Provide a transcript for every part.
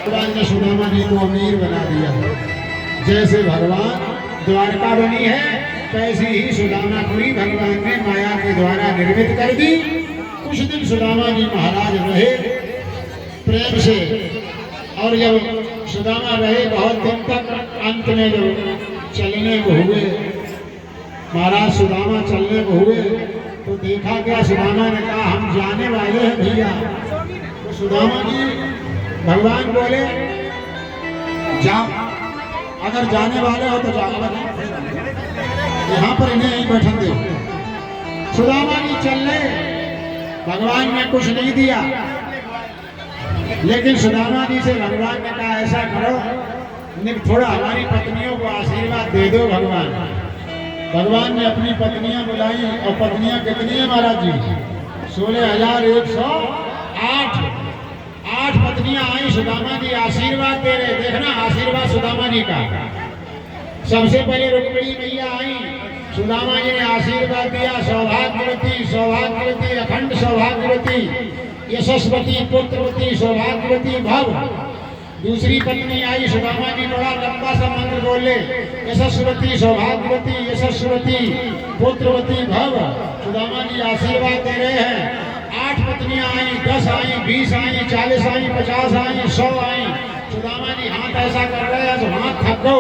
भगवान ने सुदामा जी को अमीर बना दिया। जैसे भगवान द्वारका बनी है वैसी ही सुदामापुरी भगवान ने माया के द्वारा निर्मित कर दी। कुछ दिन सुदामा जी महाराज रहे प्रेम से, और जब सुदामा रहे बहुत दिन तक, अंत में जब चलने को हुए, महाराज सुदामा चलने को हुए तो देखा क्या, सुदामा ने कहा हम जाने वाले हैं भैया। तो सुदामा जी भगवान बोले जाओ, अगर जाने वाले हो तो जाओ, यहाँ पर इन्हें यहीं बैठन दो। सुदामा जी चल रहे, भगवान ने कुछ नहीं दिया, लेकिन सुदामा जी से भगवान ने कहा ऐसा करो, थोड़ा हमारी पत्नियों को आशीर्वाद दे दो। भगवान ने अपनी पत्नियां बुलाई, और पत्नियां कितनी है महाराज जी? 16,108 पत्नियां आई। सुदामा जी आशीर्वाद दे रहे, देखना आशीर्वाद सुदामा जी का। सबसे पहले रुक्मिणी मैया आई, सुदामा जी ने आशीर्वाद दिया, सौभाग्यवती सौभाग्यवती अखंड सौभाग्यवती यशस्वती पुत्रवती सौभाग्यवती भव। दूसरी पत्नी आई, सुदामा जी बड़ा लंबा सा मंत्र बोले, यशस्वती सौभाग्यवती यशस्वती पुत्रवती भव। सुदामा जी आशीर्वाद दे रहे हैं। 8 पत्नियां आई, 10 आई, 20 आई, 40 आई, 50 आई, 100 आई। सुदामा जी हाथ ऐसा कर रहे हैं तो हाथ थक गो।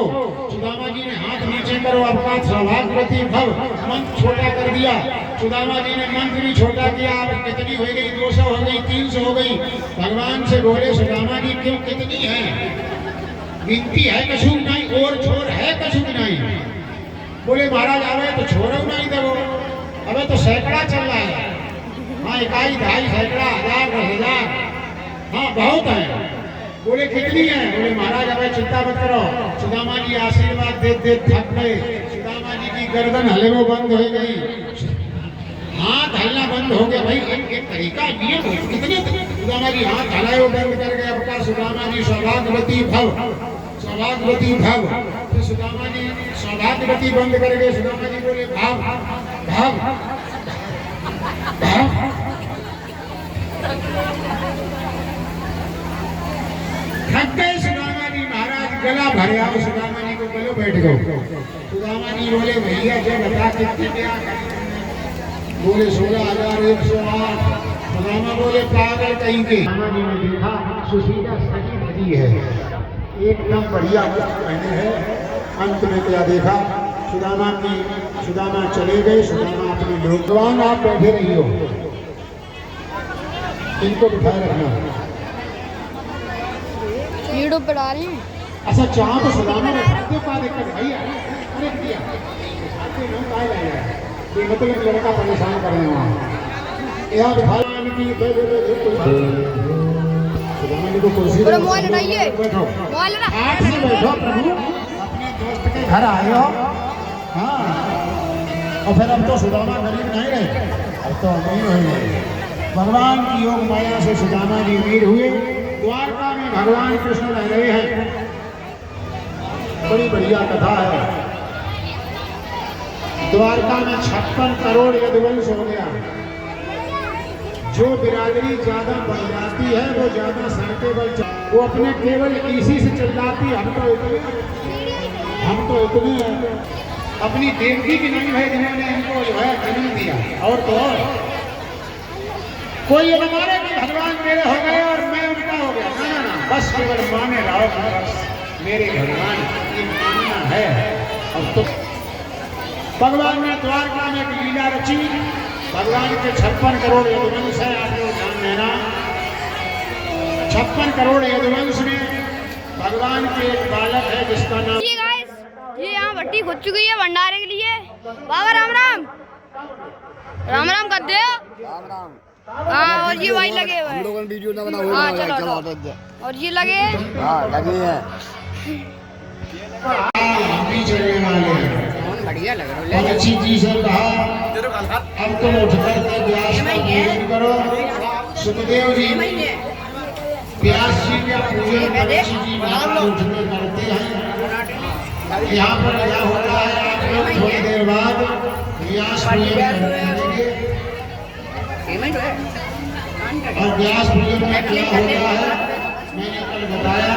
सुदामा जी ने हाथ नीचे करो, आपका सौभाग्यवती भव, मंत्र छोटा कर दिया। सुदामा जी ने मंत्र भी छोटा किया। अब कितनी हो गई? 200 हो गई, 300 हो गई। भगवान से बोले सुदामा जी क्यों कितनी है? गिनती है कछु नहीं, और छोर है कछु नहीं। बोले महाराज आवे तो छोड़ो नहीं दो, अबे तो सैकड़ा चल रहा है। हाँ, 1 2 सैकड़ा 1000 10,000, हाँ बहुत है। बोले कितनी है? बोले महाराज अबे चिंता मत करो। सुदामा जी आशीर्वाद दे दे थक गए। सुदामा जी की गर्दन हलवो बंद हो गई, हाथ हलना बंद हो गया। भाई एक तरीका नियम है, कितने सुदामा जी हाथ हलाए बंद कर गए। अपना सुदामा जी सौभाग्यवती भव सौभाग्यवती भव। तो सुदामा जी सौभाग्यवती बंद कर गए। सुदामा जी बोले भाव भाव भाव। थक गए सुदामा जी महाराज, गला भरे आओ। सुदामा जी को बोलो बैठ गो। सुदामा जी बोले भैया जब बता कितने क्या? बोले 16,108। सुदामा बोले पागल कहीं के। सुदामा जी ने देखा सुशीला सजी धजी है, एकदम बढ़िया पहने है। अंत में क्या देखा, सुदामा चले गए। सुदामा अपने लोग, भगवान आप बैठे रही हो, इनको बिठाए रखना। वीडियो पर आ रही है। अच्छा चाह तो सुदामा ने खाते पा देकर भैया अरे दिया खाते नहीं पाए रहे हैं, ये मतलब लड़का परेशान कर रहे हैं। यहाँ भगवान की सुदामा जी को कुर्सी पे मोबाइल उठाइए, मोबाइल ना आठ से बैठो प्रभु, अपने दोस्त के घर आए हो। हाँ, और फिर अब तो सुदामा गरीब नहीं रहे, अब तो अमीर हो गए। भगवान की योग माया से सुदामा जी अमीर हुए। द्वारका में भगवान कृष्ण रह रहे हैं, बड़ी बढ़िया कथा है। द्वारका में 56 करोड़ यदुवंश हो गया। जो बिरादरी ज्यादा बढ़ जाती है वो ज्यादा सड़के बल, वो अपने केवल इसी से चल जाती है। हम तो इतने अपनी देवकी की नहीं है जिन्होंने इनको जो है जन्म दिया, और तो और कोई ये माने कि भगवान मेरे हो गए और मैं उनका हो गया, ना ना ना, बस केवल माने रहो बस मेरे भगवान की मानना है। अब तो भगवान ने द्वारका में एक लीला रची। भगवान के 56 करोड़ यदुवंश है, आप लोग ध्यान देना। 56 करोड़ यदुवंश में भगवान के एक बालक है जिसका नाम, ये यहाँ भट्टी खुद चुकी है भंडारे के लिए। बाबा राम राम राम राम कर दे। राम राम। हाँ, और ये भाई लगे हुए हैं। हम लोगों ने वीडियो ना बनाओ। हाँ चलो, और ये लगे, हाँ लगे हैं। भी चलने वाले हैं, बढ़िया लग रहा है। बहुत अच्छी चीज है। कहा अब तुम उठकर के व्यास का पूजन करो। सुखदेव जी व्यास जी का पूजन महर्षि जी महाराज उठकर करते हैं। यहाँ पर क्या होता है, आप लोग थोड़ी देर बाद व्यास पूजन करेंगे। और व्यास पूजन में क्या होता है मैंने कल बताया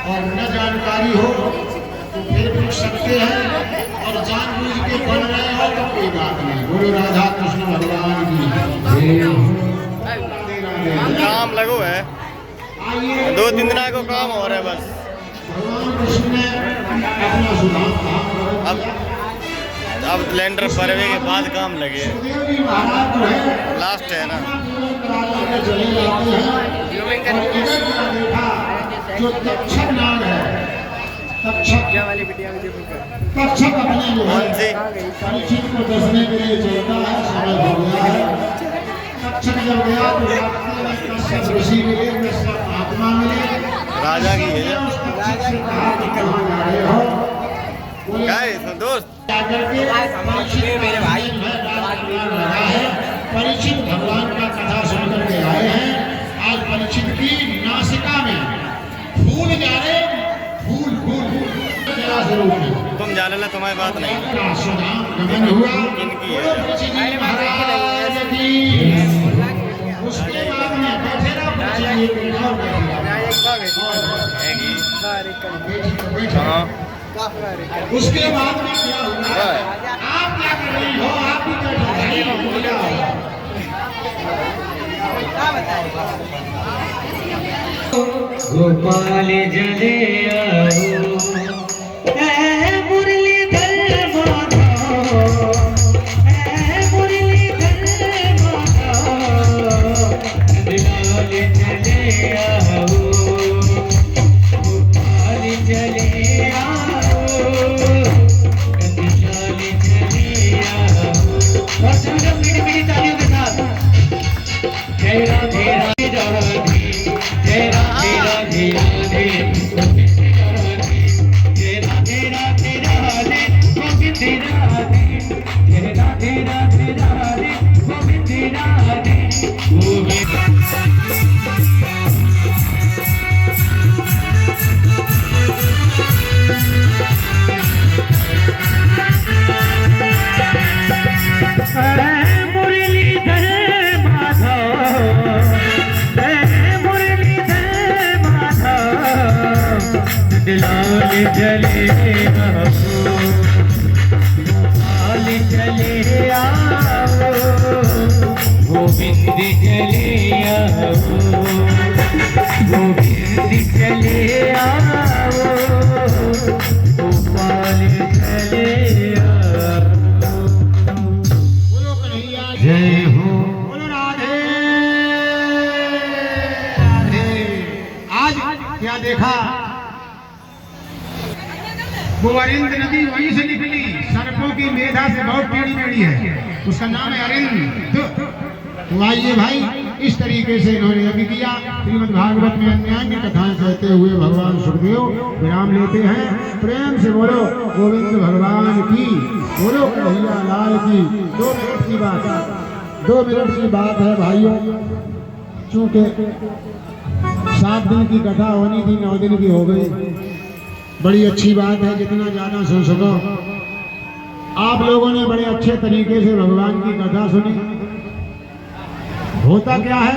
और न जानकारी हो तो फिर पूछ सकते हैं, और जानबूझ के पढ़ रहे हो तो कोई बात नहीं। बोलो राधा कृष्ण भगवान की काम लगो है, आइए 2-3 दिन को काम हो रहा है बस। भगवान कृष्ण ने अपना सुधाम काम अब सिलेंडर भरवे के बाद काम लगे, सुखदेव जी महाराज जो है लास्ट है ना। चले जाते हैं और इधर क्या देखा, जो तक्षक नाग है, तक्षक तक्षक अपने जो है कौन सी? परीक्षित को दसने के लिए चलता है, समय हो गया है। तक्षक जब गया तो रास्ते में कश्यप ऋषि मिले, कश्यप महात्मा मिले। राजा की है उस तक्षक से कहा कि कहाँ जा रहे हो? बोले, क्या है दोस्त? जाकर के परीक्षित मेरे भाई लगा है, परीक्षित भगवान का कथा सुनकर के आए हैं। आज परीक्षित की नासिका में फूल जा रहे, फूल फूल जरा जरूर में तुम जाने ला, तुम्हारी बात नहीं। सुधाम गमन हुआ। इनकी है। परीक्षित जी महाराज की। उसके बाद में बैठे रहो, परीक्षित जी एक और बैठे रहो। हाँ, उसके बाद में क्या हुआ, आप क्या कर रही हो, आप भी क्या कर रही हो? गोपाल जले आओ ऐ मुरलीधर माधव, ऐ मुरलीधर माधव, गोपाल जले आओ, गोपाल जले आओ, गोपाल जले आओ। और सब लोग मीठी तालियों के साथ जय राधे राधे राधे, जय राधे राधे राधे, जय राधे राधे राधे, गोविंद राधे, जय राधे राधे राधे, गोविंद राधे, गोविंद। मुरलीधर माधव, मुरलीधर माधव, दिलाल जले आओ, गोपाल जले आओ, गोविंद जले आओ, गोविंद जले आओ, गोपाल जले आओ। बोलो कन्हैया जय हो। बोलो राधे राधे। आज क्या देखा, वो अरिंद नदी वहीं से निकली, सर्पों की मेधा से बहुत टेढ़ी मेढ़ी है, उसका नाम है अरिंद। तो आइए भाई, इस तरीके से इन्होंने यज्ञ किया। श्रीमद् भागवत में अन्यान्य कथाएं कहते हुए भगवान सुखदेव विराम लेते हैं। प्रेम से बोलो गोविंद भगवान की, बोलो कन्हैया लाल की। 2 मिनट की बात है, 2 मिनट की बात है भाइयों। चूंकि 7 दिन की कथा होनी थी, 9 दिन की हो गई। बड़ी अच्छी बात है, जितना ज्यादा सुन सको। आप लोगों ने बड़े अच्छे तरीके से भगवान की कथा सुनी। होता क्या है,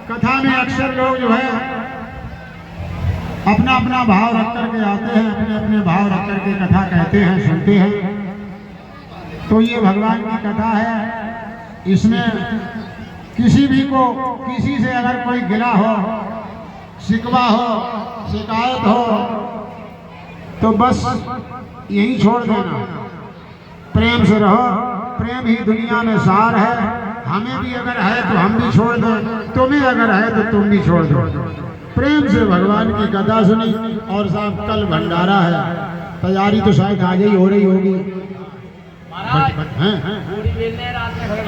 कथा में अक्सर लोग जो है अपना अपना भाव रख करके आते हैं, अपने अपने भाव रख करके कथा कहते हैं, सुनते हैं। तो ये भगवान की कथा है, इसमें किसी भी को किसी से अगर कोई गिला हो, शिकवा हो, शिकायत हो, तो बस यही छोड़ देना, प्रेम से रहो। प्रेम ही दुनिया में सार है। हमें भी अगर है तो हम भी छोड़ दो, तुम्हें अगर है तो तुम भी छोड़ दो। प्रेम से भगवान की कथा सुनी। और साहब कल भंडारा है, तैयारी तो शायद आज ही हो रही होगी।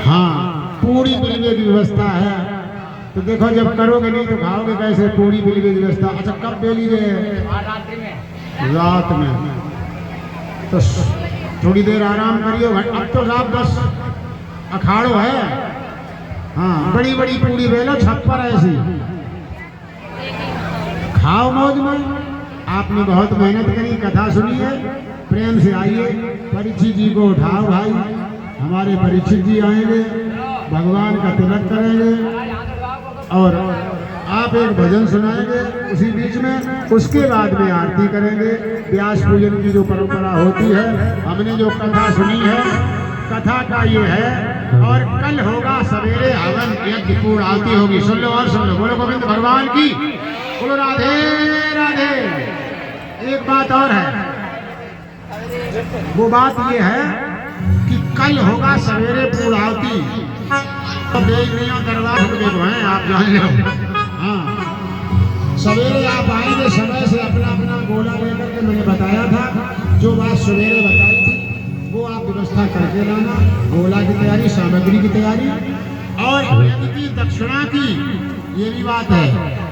हाँ, पूरी बिलवे की व्यवस्था है। तो देखो, जब करोगे नहीं तो खाओगे कैसे? पूरी बिलवे की व्यवस्था। अच्छा, कब बेली रात में, तो थोड़ी देर आराम करियो। अब तो रात 10 अखाड़ो है। हाँ, बड़ी बड़ी पूरी बेलो, छप्पर ऐसी खाओ मौज में। आपने बहुत मेहनत करी, कथा सुनी है, प्रेम से आइए। परीक्षित जी को उठाओ भाई, हमारे परीक्षित जी आएंगे, भगवान का तिलक करेंगे और आप एक भजन सुनाएंगे उसी बीच में, उसके बाद में आरती करेंगे। व्यास पूजन की जो परंपरा होती है, हमने जो कथा सुनी है, कथा का ये है। और कल होगा सवेरे हवन यज्ञ पूर्ण आरती होगी। सुन लो और सुन लो, बोलो गोविंद भगवान की, बोलो राधे राधे। एक बात और है, वो बात ये है कि कल होगा सवेरे पूर्ण आरती। तो दरबार हैं, आप जान लो। हाँ, सवेरे आप आएंगे समय से, अपना अपना गोला लेकर के मैंने बताया था, जो बात सवेरे बताई थी वो आप व्यवस्था करके लाना। गोला की तैयारी, सामग्री की तैयारी और यज्ञ की दक्षिणा की, ये भी बात है।